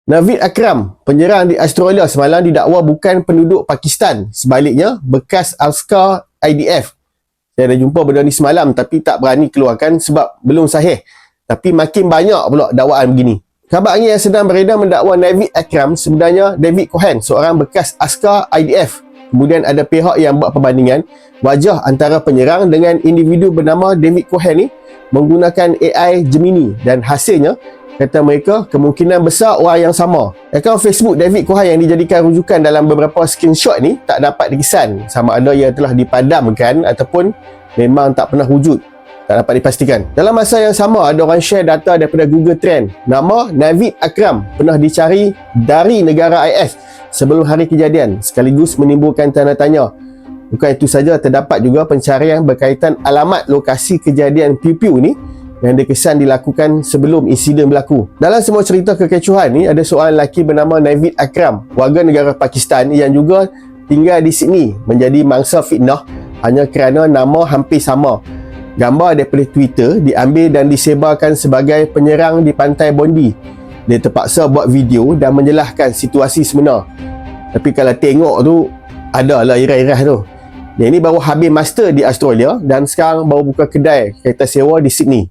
Naveed Akram, penyerang di Australia semalam didakwa bukan penduduk Pakistan. Sebaliknya, bekas askar IDF. Saya dah jumpa benda ni semalam tapi tak berani keluarkan sebab belum sahih. Tapi makin banyak pula dakwaan begini. Khabar angin yang sedang beredar mendakwa Naveed Akram sebenarnya David Cohen, seorang bekas askar IDF. Kemudian ada pihak yang buat perbandingan wajah antara penyerang dengan individu bernama David Cohen ni menggunakan AI Gemini, dan hasilnya kata mereka kemungkinan besar orang yang sama. Akaun Facebook David Cohen yang dijadikan rujukan dalam beberapa screenshot ni tak dapat dikesan sama ada ia telah dipadamkan ataupun memang tak pernah wujud. Tak dapat dipastikan. Dalam masa yang sama, ada orang share data daripada Google Trend. Nama Naveed Akram pernah dicari dari negara IS sebelum hari kejadian, sekaligus menimbulkan tanda tanya. Bukan itu saja, terdapat juga pencarian berkaitan alamat lokasi kejadian piu-piu ni yang dikesan dilakukan sebelum insiden berlaku. Dalam semua cerita kekecohan ni, ada seorang lelaki bernama Naveed Akram, warga negara Pakistan yang juga tinggal di Sydney, menjadi mangsa fitnah hanya kerana nama hampir sama. Gambar daripada Twitter diambil dan disebarkan sebagai penyerang di pantai Bondi. Dia terpaksa buat video dan menjelaskan situasi sebenar. Tapi kalau tengok tu, adalah iras-iras tu. Dia ni baru habis master di Australia dan sekarang baru buka kedai kereta sewa di Sydney.